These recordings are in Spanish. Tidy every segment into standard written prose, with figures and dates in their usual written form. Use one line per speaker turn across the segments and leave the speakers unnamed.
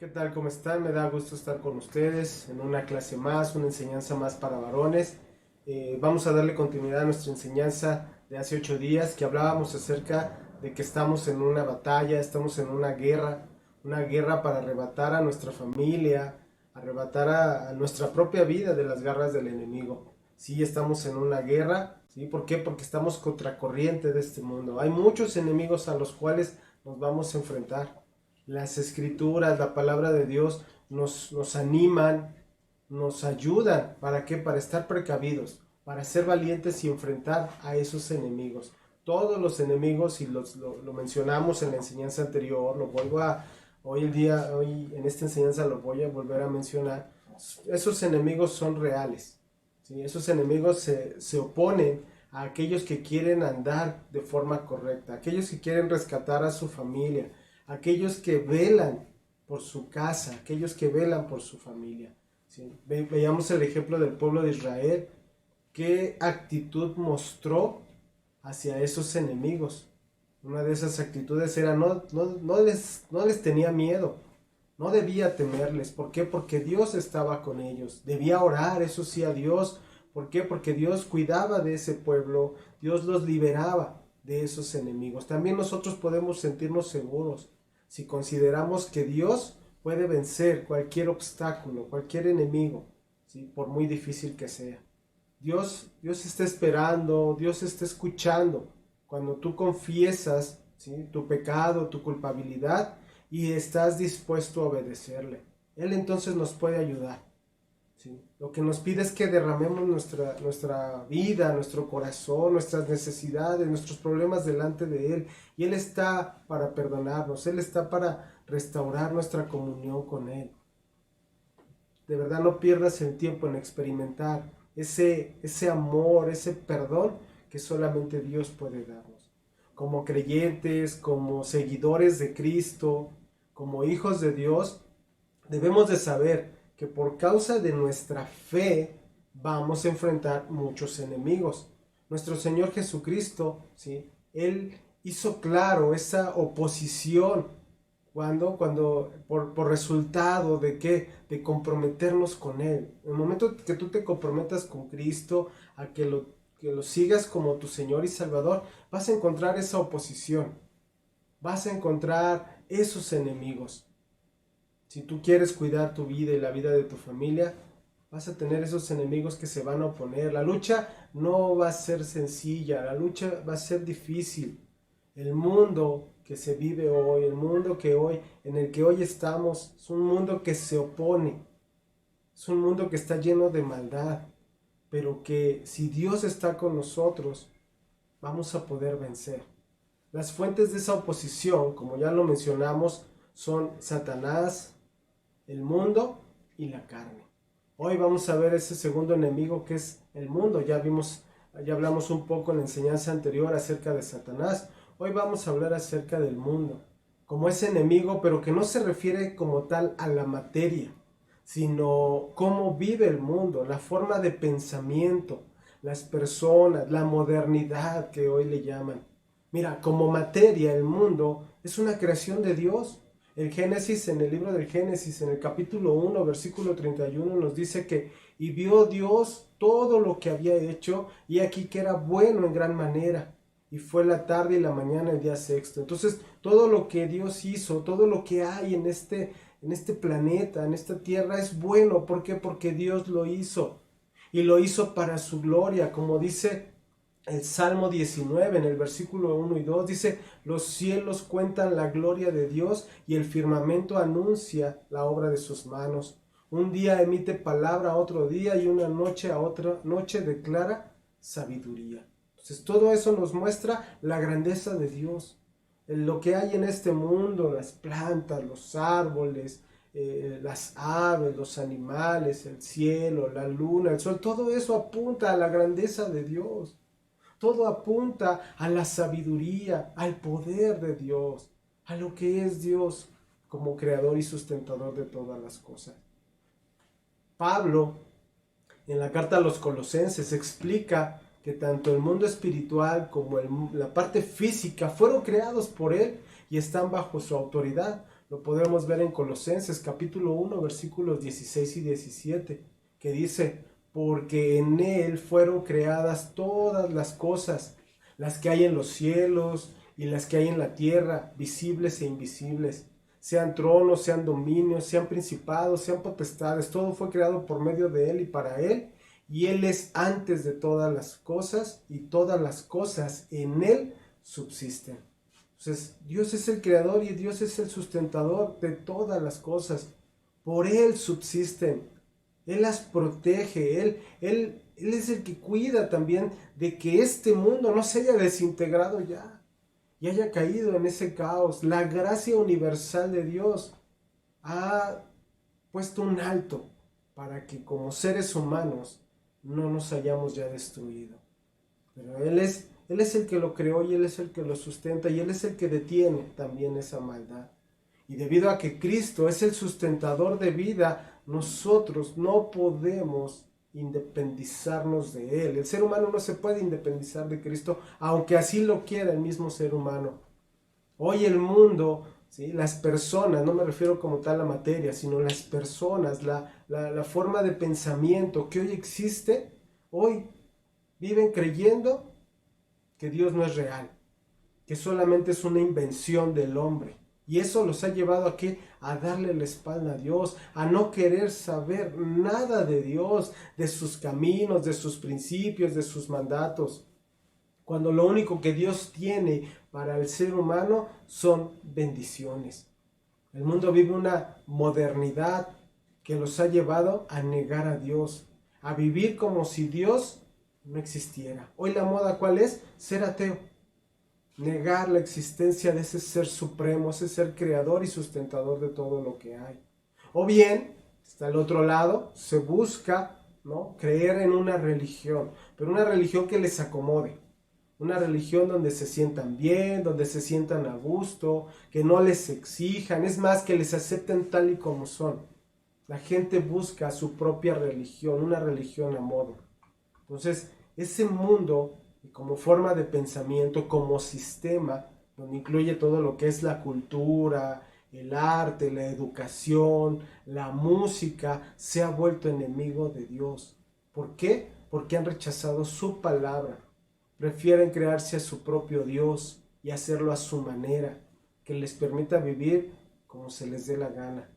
¿Qué tal? ¿Cómo están? Me da gusto estar con ustedes en una clase más, una enseñanza más para varones. Vamos a darle continuidad a nuestra enseñanza de hace 8 días que hablábamos acerca de que estamos en una batalla, estamos en una guerra para arrebatar a nuestra familia, arrebatar a nuestra propia vida de las garras del enemigo. Sí, estamos en una guerra, ¿sí? ¿Por qué? Porque estamos contracorriente de este mundo. Hay muchos enemigos a los cuales nos vamos a enfrentar. Las escrituras, la palabra de Dios nos animan, nos ayudan. ¿Para qué? Para estar precavidos, para ser valientes y enfrentar a esos enemigos. Todos los enemigos, y lo mencionamos en la enseñanza anterior, hoy en esta enseñanza lo voy a volver a mencionar. Esos enemigos son reales, ¿sí? Esos enemigos se oponen a aquellos que quieren andar de forma correcta, aquellos que quieren rescatar a su familia, aquellos que velan por su casa, aquellos que velan por su familia. ¿Sí? Veíamos el ejemplo del pueblo de Israel, qué actitud mostró hacia esos enemigos. Una de esas actitudes era no les tenía miedo, no debía temerles. ¿Por qué? Porque Dios estaba con ellos. Debía orar, eso sí, a Dios. ¿Por qué? Porque Dios cuidaba de ese pueblo, Dios los liberaba de esos enemigos. También nosotros podemos sentirnos seguros si consideramos que Dios puede vencer cualquier obstáculo, cualquier enemigo, ¿sí? Por muy difícil que sea. Dios está esperando, Dios está escuchando cuando tú confiesas, ¿sí? Tu pecado, tu culpabilidad y estás dispuesto a obedecerle. Él entonces nos puede ayudar. ¿Sí? Lo que nos pide es que derramemos nuestra vida, nuestro corazón, nuestras necesidades, nuestros problemas delante de Él. Y Él está para perdonarnos, Él está para restaurar nuestra comunión con Él. De verdad no pierdas el tiempo en experimentar ese amor, ese perdón que solamente Dios puede darnos. Como creyentes, como seguidores de Cristo, como hijos de Dios, debemos de saber que por causa de nuestra fe vamos a enfrentar muchos enemigos. Nuestro Señor Jesucristo, ¿sí? Él hizo claro esa oposición cuando por resultado de qué, de comprometernos con Él. En el momento que tú te comprometas con Cristo, a que lo sigas como tu Señor y Salvador, vas a encontrar esa oposición, vas a encontrar esos enemigos. Si tú quieres cuidar tu vida y la vida de tu familia, vas a tener esos enemigos que se van a oponer. La lucha no va a ser sencilla, la lucha va a ser difícil. El mundo que se vive hoy, en el que hoy estamos, es un mundo que se opone. Es un mundo que está lleno de maldad, pero que si Dios está con nosotros, vamos a poder vencer. Las fuentes de esa oposición, como ya lo mencionamos, son Satanás, el mundo y la carne. Hoy vamos a ver ese segundo enemigo que es el mundo. Ya hablamos un poco en la enseñanza anterior acerca de Satanás. Hoy vamos a hablar acerca del mundo, como ese enemigo, pero que no se refiere como tal a la materia, sino cómo vive el mundo, la forma de pensamiento, las personas, la modernidad que hoy le llaman. Mira, como materia, el mundo es una creación de Dios. El Génesis, en el libro del Génesis, en el capítulo 1, versículo 31, nos dice que y vio Dios todo lo que había hecho, y aquí que era bueno en gran manera. Y fue la tarde y la mañana el día sexto. Entonces, todo lo que Dios hizo, todo lo que hay en este planeta, en esta tierra, es bueno. ¿Por qué? Porque Dios lo hizo. Y lo hizo para su gloria, como dice el Salmo 19, en el versículo 1 y 2, dice: los cielos cuentan la gloria de Dios y el firmamento anuncia la obra de sus manos. Un día emite palabra a otro día y una noche a otra noche declara sabiduría. Entonces todo eso nos muestra la grandeza de Dios. Lo que hay en este mundo, las plantas, los árboles, las aves, los animales, el cielo, la luna, el sol, todo eso apunta a la grandeza de Dios. Todo apunta a la sabiduría, al poder de Dios, a lo que es Dios como creador y sustentador de todas las cosas. Pablo, en la carta a los Colosenses, explica que tanto el mundo espiritual como la parte física fueron creados por Él y están bajo su autoridad. Lo podemos ver en Colosenses capítulo 1, versículos 16 y 17, que dice, porque en Él fueron creadas todas las cosas, las que hay en los cielos y las que hay en la tierra, visibles e invisibles, sean tronos, sean dominios, sean principados, sean potestades, todo fue creado por medio de Él y para Él, y Él es antes de todas las cosas, y todas las cosas en Él subsisten. Entonces, Dios es el creador y Dios es el sustentador de todas las cosas. Por Él subsisten. Él las protege. Él es el que cuida también de que este mundo no se haya desintegrado ya y haya caído en ese caos. La gracia universal de Dios ha puesto un alto para que como seres humanos no nos hayamos ya destruido. Pero Él es el que lo creó y Él es el que lo sustenta y Él es el que detiene también esa maldad. Y debido a que Cristo es el sustentador de vida, nosotros no podemos independizarnos de Él. El ser humano no se puede independizar de Cristo, aunque así lo quiera el mismo ser humano. Hoy el mundo, ¿sí? Las personas, no me refiero como tal a la materia, sino las personas, la forma de pensamiento que hoy existe, hoy viven creyendo que Dios no es real, que solamente es una invención del hombre. Y eso los ha llevado a ¿qué? A darle la espalda a Dios, a no querer saber nada de Dios, de sus caminos, de sus principios, de sus mandatos. Cuando lo único que Dios tiene para el ser humano son bendiciones. El mundo vive una modernidad que los ha llevado a negar a Dios, a vivir como si Dios no existiera. Hoy la moda, ¿cuál es? Ser ateo. Negar la existencia de ese ser supremo, ese ser creador y sustentador de todo lo que hay. O bien, está al otro lado, se busca, ¿no?, creer en una religión, pero una religión que les acomode. Una religión donde se sientan bien, donde se sientan a gusto, que no les exijan, es más, que les acepten tal y como son. La gente busca su propia religión, una religión a modo. Entonces, ese mundo, como forma de pensamiento, como sistema, donde incluye todo lo que es la cultura, el arte, la educación, la música, se ha vuelto enemigo de Dios. ¿Por qué? Porque han rechazado su palabra. Prefieren crearse a su propio Dios y hacerlo a su manera, que les permita vivir como se les dé la gana,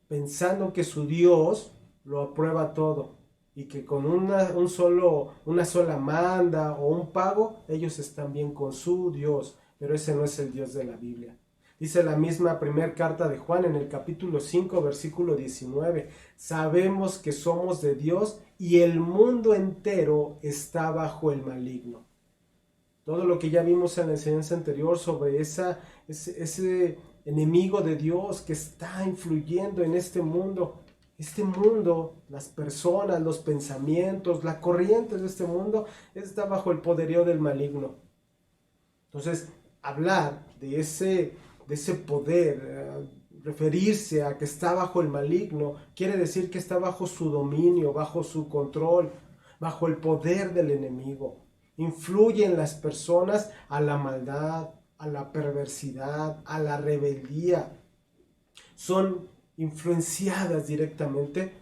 pensando que su Dios lo aprueba todo y que con una sola manda o un pago, ellos están bien con su Dios, pero ese no es el Dios de la Biblia. Dice la misma primera carta de Juan en el capítulo 5, versículo 19, sabemos que somos de Dios y el mundo entero está bajo el maligno. Todo lo que ya vimos en la enseñanza anterior sobre ese enemigo de Dios que está influyendo en este mundo, las personas, los pensamientos, la corriente de este mundo está bajo el poderío del maligno. Entonces, hablar de ese poder, referirse a que está bajo el maligno, quiere decir que está bajo su dominio, bajo su control, bajo el poder del enemigo. Influye en las personas a la maldad, a la perversidad, a la rebeldía. Son influenciadas directamente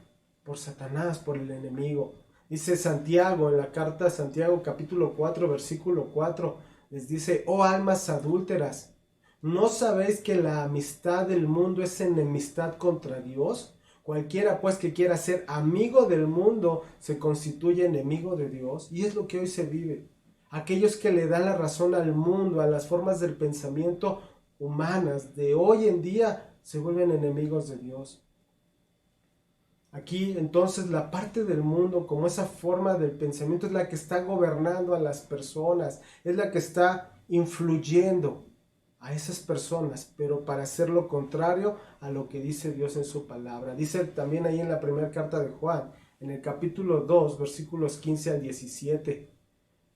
por Satanás, por el enemigo. Dice Santiago en la carta de Santiago capítulo 4 versículo 4, les dice, oh almas adúlteras, ¿no sabéis que la amistad del mundo es enemistad contra Dios? Cualquiera pues que quiera ser amigo del mundo se constituye enemigo de Dios, y es lo que hoy se vive. Aquellos que le dan la razón al mundo, a las formas del pensamiento humanas de hoy en día, se vuelven enemigos de Dios. Aquí entonces la parte del mundo, como esa forma del pensamiento, es la que está gobernando a las personas, es la que está influyendo a esas personas, pero para hacer lo contrario a lo que dice Dios en su palabra. Dice también ahí en la primera carta de Juan, en el capítulo 2, versículos 15 al 17.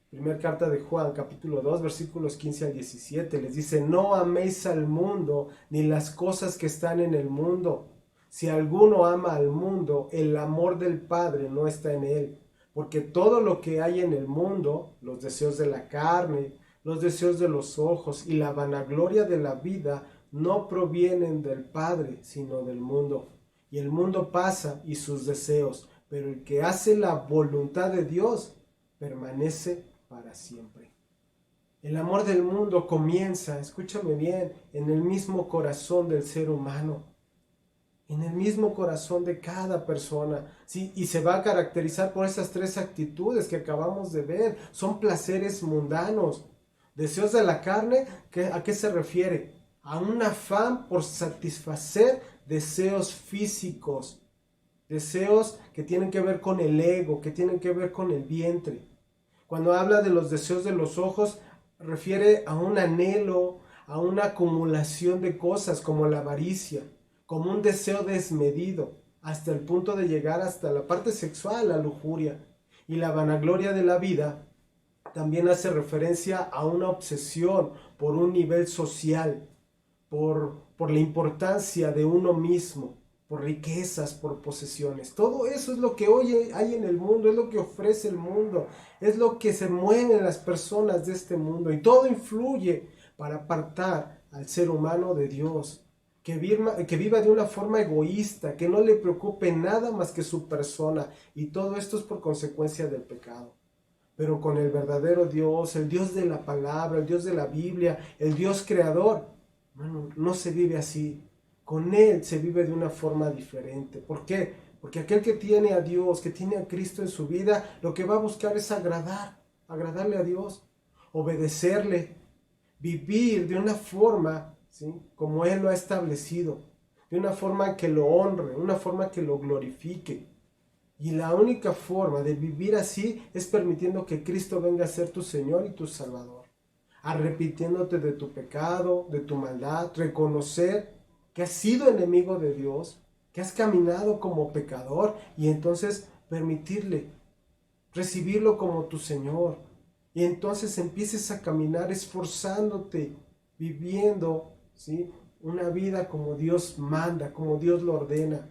Primera carta de Juan, capítulo 2, versículos 15 al 17. Les dice, no améis al mundo, ni las cosas que están en el mundo. Si alguno ama al mundo, el amor del Padre no está en él. Porque todo lo que hay en el mundo, los deseos de la carne, los deseos de los ojos y la vanagloria de la vida, no provienen del Padre, sino del mundo. Y el mundo pasa y sus deseos, pero el que hace la voluntad de Dios permanece para siempre. El amor del mundo comienza, escúchame bien, en el mismo corazón del ser humano, en el mismo corazón de cada persona, ¿sí? Y se va a caracterizar por esas tres actitudes que acabamos de ver. Son placeres mundanos. Deseos de la carne, ¿a qué se refiere? A un afán por satisfacer deseos físicos, deseos que tienen que ver con el ego, que tienen que ver con el vientre. Cuando habla de los deseos de los ojos, refiere a un anhelo, a una acumulación de cosas como la avaricia, como un deseo desmedido, hasta el punto de llegar hasta la parte sexual, la lujuria. Y la vanagloria de la vida también hace referencia a una obsesión por un nivel social, por la importancia de uno mismo, por riquezas, por posesiones. Todo eso es lo que hoy hay en el mundo, es lo que ofrece el mundo, es lo que se mueve en las personas de este mundo, y todo influye para apartar al ser humano de Dios, que viva de una forma egoísta, que no le preocupe nada más que su persona, y todo esto es por consecuencia del pecado. Pero con el verdadero Dios, el Dios de la palabra, el Dios de la Biblia, el Dios creador, bueno, no se vive así. Con Él se vive de una forma diferente. ¿Por qué? Porque aquel que tiene a Dios, que tiene a Cristo en su vida, lo que va a buscar es agradarle a Dios, obedecerle, vivir de una forma, ¿sí?, como Él lo ha establecido, de una forma que lo honre, una forma que lo glorifique. Y la única forma de vivir así es permitiendo que Cristo venga a ser tu Señor y tu Salvador, arrepintiéndote de tu pecado, de tu maldad, reconocer que has sido enemigo de Dios, que has caminado como pecador, y entonces permitirle, recibirlo como tu Señor. Y entonces empieces a caminar esforzándote, viviendo, ¿sí?, una vida como Dios manda, como Dios lo ordena.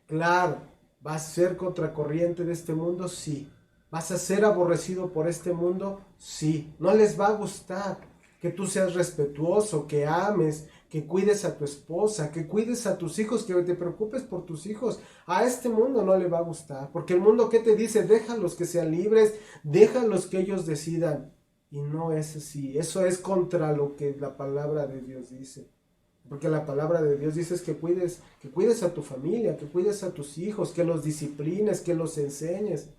Claro, ¿vas a ser contracorriente de este mundo? Sí. ¿Vas a ser aborrecido por este mundo? Sí. No les va a gustar que tú seas respetuoso, que ames, que cuides a tu esposa, que cuides a tus hijos, que te preocupes por tus hijos. A este mundo no le va a gustar, porque el mundo, ¿qué te dice? Déjalos que sean libres, déjalos que ellos decidan. Y no es así. Eso es contra lo que la palabra de Dios dice. Porque la palabra de Dios dice que cuides a tu familia, que cuides a tus hijos, que los disciplines, que los enseñes.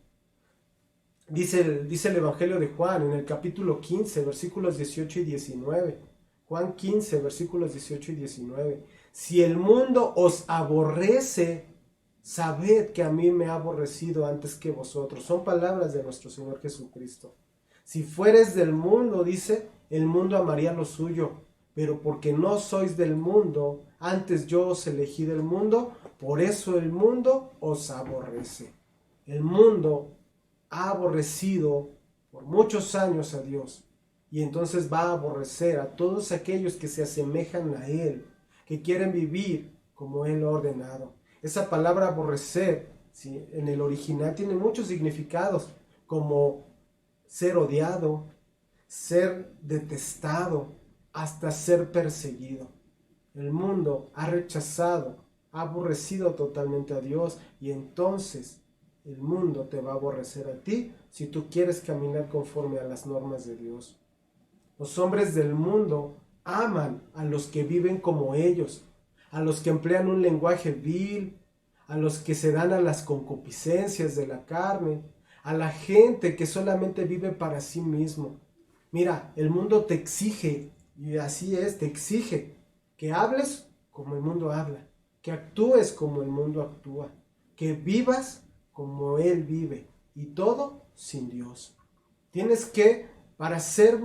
Dice el Evangelio de Juan en el capítulo 15, versículos 18 y 19. Juan 15, versículos 18 y 19. Si el mundo os aborrece, sabed que a mí me ha aborrecido antes que vosotros. Son palabras de nuestro Señor Jesucristo. Si fueres del mundo, dice, el mundo amaría lo suyo. Pero porque no sois del mundo, antes yo os elegí del mundo, por eso el mundo os aborrece. El mundo ha aborrecido por muchos años a Dios, y entonces va a aborrecer a todos aquellos que se asemejan a Él, que quieren vivir como Él ha ordenado. Esa palabra aborrecer, ¿sí?, en el original tiene muchos significados, como ser odiado, ser detestado, hasta ser perseguido. El mundo ha rechazado, ha aborrecido totalmente a Dios, y entonces el mundo te va a aborrecer a ti si tú quieres caminar conforme a las normas de Dios. Los hombres del mundo aman a los que viven como ellos, a los que emplean un lenguaje vil, a los que se dan a las concupiscencias de la carne, a la gente que solamente vive para sí mismo. Mira, el mundo te exige, y así es, te exige que hables como el mundo habla, que actúes como el mundo actúa, que vivas como Él vive, y todo sin Dios. Tienes que, para ser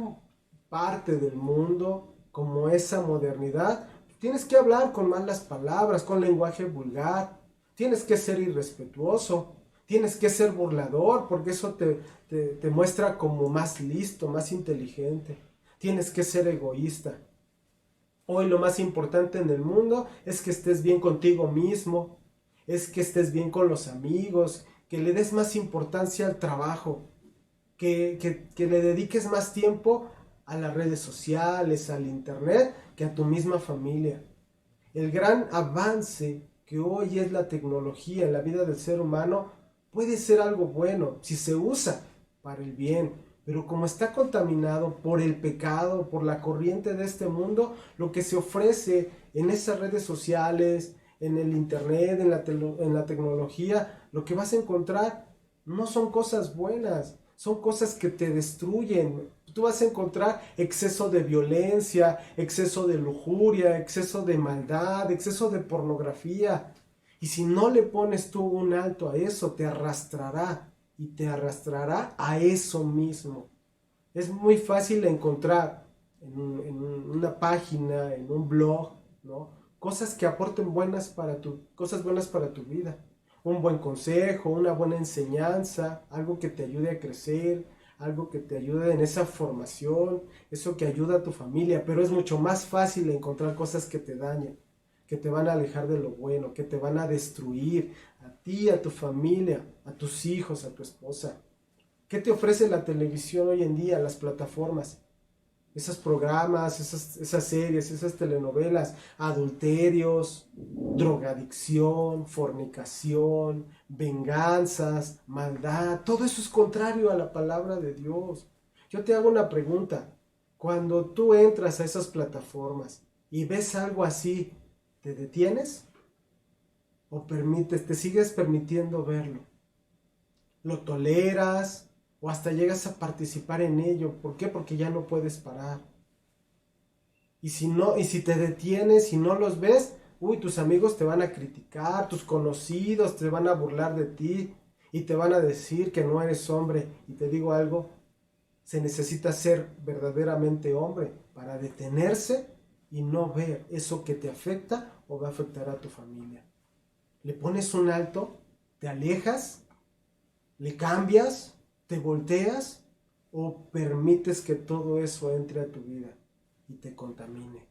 parte del mundo, como esa modernidad, tienes que hablar con malas palabras, con lenguaje vulgar, tienes que ser irrespetuoso, tienes que ser burlador, porque eso te muestra como más listo, más inteligente. Tienes que ser egoísta. Hoy lo más importante en el mundo es que estés bien contigo mismo, es que estés bien con los amigos, que le des más importancia al trabajo, que le dediques más tiempo a las redes sociales, al internet, que a tu misma familia. El gran avance que hoy es la tecnología en la vida del ser humano puede ser algo bueno si se usa para el bien, pero como está contaminado por el pecado, por la corriente de este mundo, lo que se ofrece en esas redes sociales, en el internet, en la tecnología, lo que vas a encontrar no son cosas buenas, son cosas que te destruyen. Tú vas a encontrar exceso de violencia, exceso de lujuria, exceso de maldad, exceso de pornografía. Y si no le pones tú un alto a eso, te arrastrará y te arrastrará a eso mismo. Es muy fácil encontrar en una página, en un blog, ¿no? Cosas que aporten cosas buenas para tu vida. Un buen consejo, una buena enseñanza, algo que te ayude a crecer, algo que te ayude en esa formación, eso que ayuda a tu familia, pero es mucho más fácil encontrar cosas que te dañan, que te van a alejar de lo bueno, que te van a destruir a ti, a tu familia, a tus hijos, a tu esposa. ¿Qué te ofrece la televisión hoy en día, las plataformas? Esos programas, esas series, esas telenovelas, adulterios, drogadicción, fornicación, venganzas, maldad, todo eso es contrario a la palabra de Dios. Yo te hago una pregunta. Cuando tú entras a esas plataformas y ves algo así, ¿te detienes? ¿O te sigues permitiendo verlo? ¿Lo toleras? ¿O hasta llegas a participar en ello? ¿Por qué? Porque ya no puedes parar. Y si te detienes y no los ves, tus amigos te van a criticar, tus conocidos te van a burlar de ti y te van a decir que no eres hombre. Y te digo algo, se necesita ser verdaderamente hombre para detenerse y no ver eso que te afecta o va a afectar a tu familia. Le pones un alto, te alejas, le cambias, te volteas o permites que todo eso entre a tu vida y te contamine.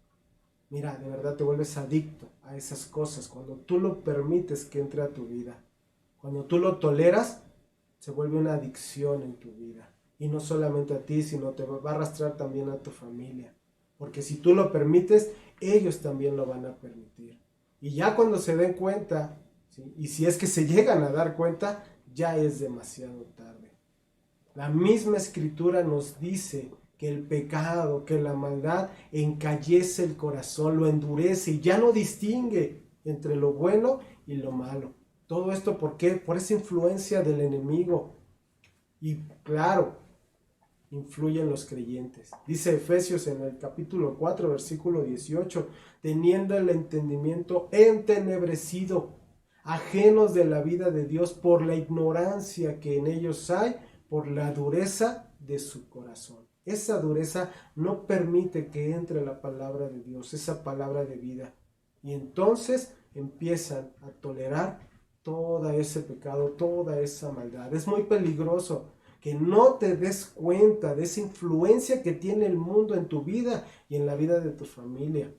Mira, de verdad te vuelves adicto a esas cosas cuando tú lo permites que entre a tu vida. Cuando tú lo toleras, se vuelve una adicción en tu vida. Y no solamente a ti, sino te va a arrastrar también a tu familia. Porque si tú lo permites, ellos también lo van a permitir. Y ya cuando se den cuenta, ¿sí? Y si es que se llegan a dar cuenta, ya es demasiado tarde. La misma escritura nos dice que el pecado, que la maldad encallece el corazón, lo endurece y ya no distingue entre lo bueno y lo malo. Todo esto, ¿por qué? Por esa influencia del enemigo. Y claro, influyen los creyentes. Dice Efesios en el capítulo 4, versículo 18, teniendo el entendimiento entenebrecido, ajenos de la vida de Dios por la ignorancia que en ellos hay, por la dureza de su corazón. Esa dureza no permite que entre la palabra de Dios, esa palabra de vida. Y entonces empiezan a tolerar todo ese pecado, toda esa maldad. Es muy peligroso que no te des cuenta de esa influencia que tiene el mundo en tu vida y en la vida de tu familia.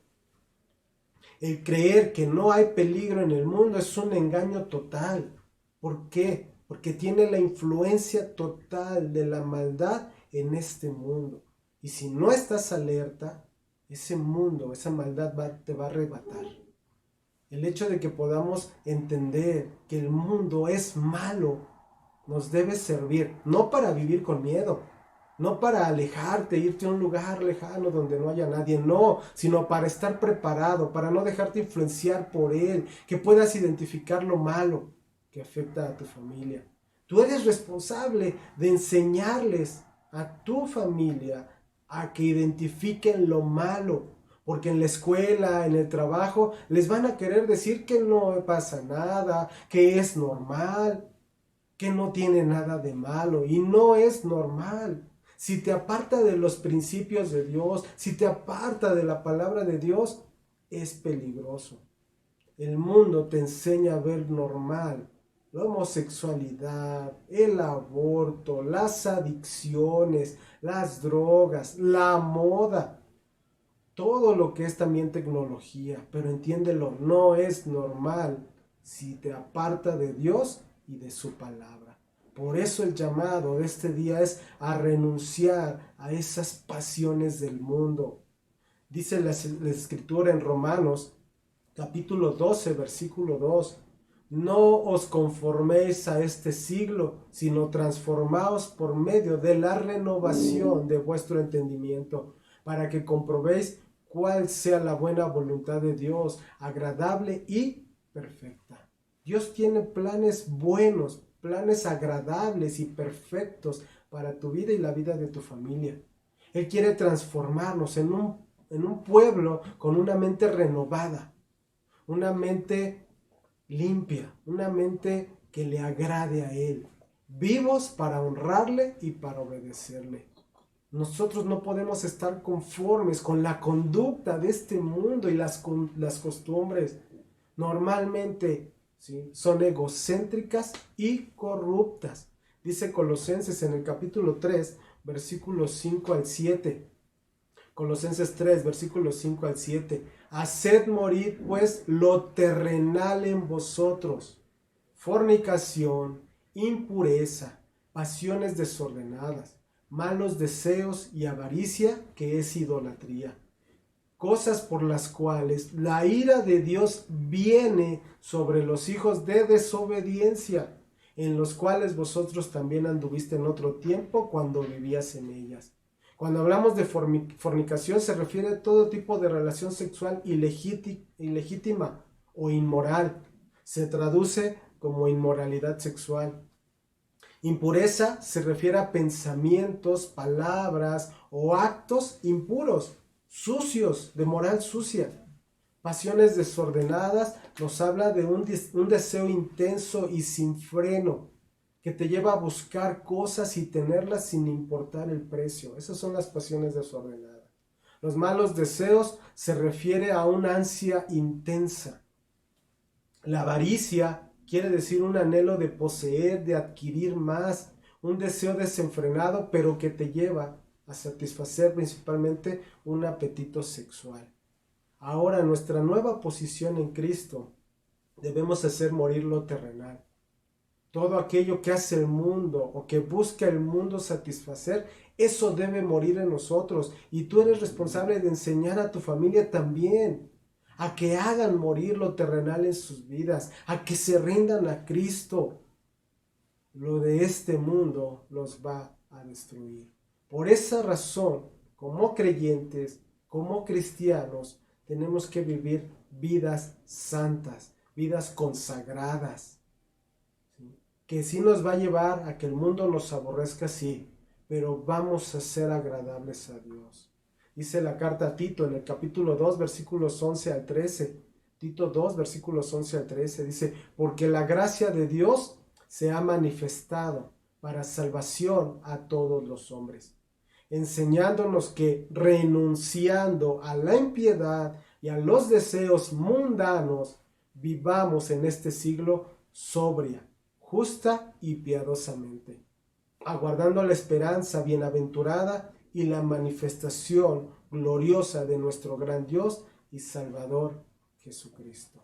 El creer que no hay peligro en el mundo es un engaño total. ¿Por qué? Porque tiene la influencia total de la maldad en este mundo. Y si no estás alerta, ese mundo, esa maldad te va a arrebatar. El hecho de que podamos entender que el mundo es malo nos debe servir, no para vivir con miedo, no para alejarte, irte a un lugar lejano donde no haya nadie, no, sino para estar preparado, para no dejarte influenciar por él, que puedas identificar lo malo que afecta a tu familia. Tú eres responsable de enseñarles a tu familia a que identifiquen lo malo, porque en la escuela, en el trabajo, les van a querer decir que no pasa nada, que es normal, que no tiene nada de malo, y no es normal. Si te aparta de los principios de Dios, si te aparta de la palabra de Dios, es peligroso. El mundo te enseña a ver normal la homosexualidad, el aborto, las adicciones, las drogas, la moda, todo lo que es también tecnología, pero entiéndelo, no es normal si te aparta de Dios y de su palabra. Por eso el llamado de este día es a renunciar a esas pasiones del mundo. Dice la escritura en Romanos, capítulo 12, versículo 2. No os conforméis a este siglo, sino transformaos por medio de la renovación de vuestro entendimiento, para que comprobéis cuál sea la buena voluntad de Dios, agradable y perfecta. Dios tiene planes buenos, planes agradables y perfectos para tu vida y la vida de tu familia. Él quiere transformarnos en un pueblo con una mente renovada, una mente limpia, una mente que le agrade a Él, vivos para honrarle y para obedecerle. Nosotros no podemos estar conformes con la conducta de este mundo y las costumbres. Normalmente, ¿sí?, son egocéntricas y corruptas. Dice Colosenses en el capítulo 3, versículos 5 al 7. Colosenses 3, versículos 5 al 7. Haced morir pues lo terrenal en vosotros: fornicación, impureza, pasiones desordenadas, malos deseos y avaricia, que es idolatría. Cosas por las cuales la ira de Dios viene sobre los hijos de desobediencia, en los cuales vosotros también anduviste en otro tiempo cuando vivías en ellas. Cuando hablamos de fornicación se refiere a todo tipo de relación sexual ilegítima o inmoral. Se traduce como inmoralidad sexual. Impureza se refiere a pensamientos, palabras o actos impuros, sucios, de moral sucia. Pasiones desordenadas nos habla de un deseo intenso y sin freno, que te lleva a buscar cosas y tenerlas sin importar el precio. Esas son las pasiones desordenadas. Los malos deseos se refiere a una ansia intensa. La avaricia quiere decir un anhelo de poseer, de adquirir más, un deseo desenfrenado, pero que te lleva a satisfacer principalmente un apetito sexual. Ahora, nuestra nueva posición en Cristo, debemos hacer morir lo terrenal. Todo aquello que hace el mundo o que busca el mundo satisfacer, eso debe morir en nosotros. Y tú eres responsable de enseñar a tu familia también a que hagan morir lo terrenal en sus vidas, a que se rindan a Cristo. Lo de este mundo los va a destruir. Por esa razón, como creyentes, como cristianos, tenemos que vivir vidas santas, vidas consagradas, ¿sí?, que sí nos va a llevar a que el mundo nos aborrezca, sí, pero vamos a ser agradables a Dios. Dice la carta a Tito en el capítulo 2, versículos 11 al 13. Tito 2, versículos 11 al 13. Dice, porque la gracia de Dios se ha manifestado para salvación a todos los hombres, enseñándonos que renunciando a la impiedad y a los deseos mundanos, vivamos en este siglo sobria, justa y piadosamente, aguardando la esperanza bienaventurada y la manifestación gloriosa de nuestro gran Dios y Salvador Jesucristo.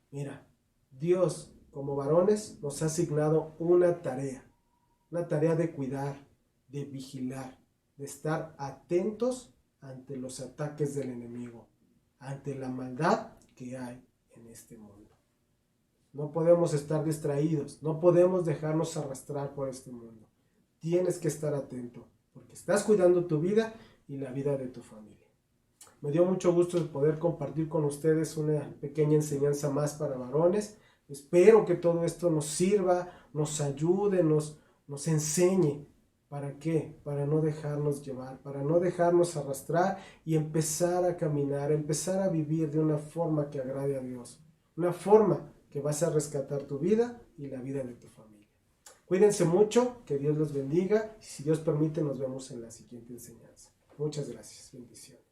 Mira, Dios, como varones, nos ha asignado una tarea de cuidar, de vigilar, de estar atentos ante los ataques del enemigo, ante la maldad que hay en este mundo. No podemos estar distraídos, no podemos dejarnos arrastrar por este mundo. Tienes que estar atento, porque estás cuidando tu vida y la vida de tu familia. Me dio mucho gusto poder compartir con ustedes una pequeña enseñanza más para varones. Espero que todo esto nos sirva, nos ayude, nos enseñe. ¿Para qué? Para no dejarnos llevar, para no dejarnos arrastrar y empezar a caminar, empezar a vivir de una forma que agrade a Dios. Una forma que vas a rescatar tu vida y la vida de tu familia. Cuídense mucho, que Dios los bendiga y si Dios permite nos vemos en la siguiente enseñanza. Muchas gracias, bendiciones.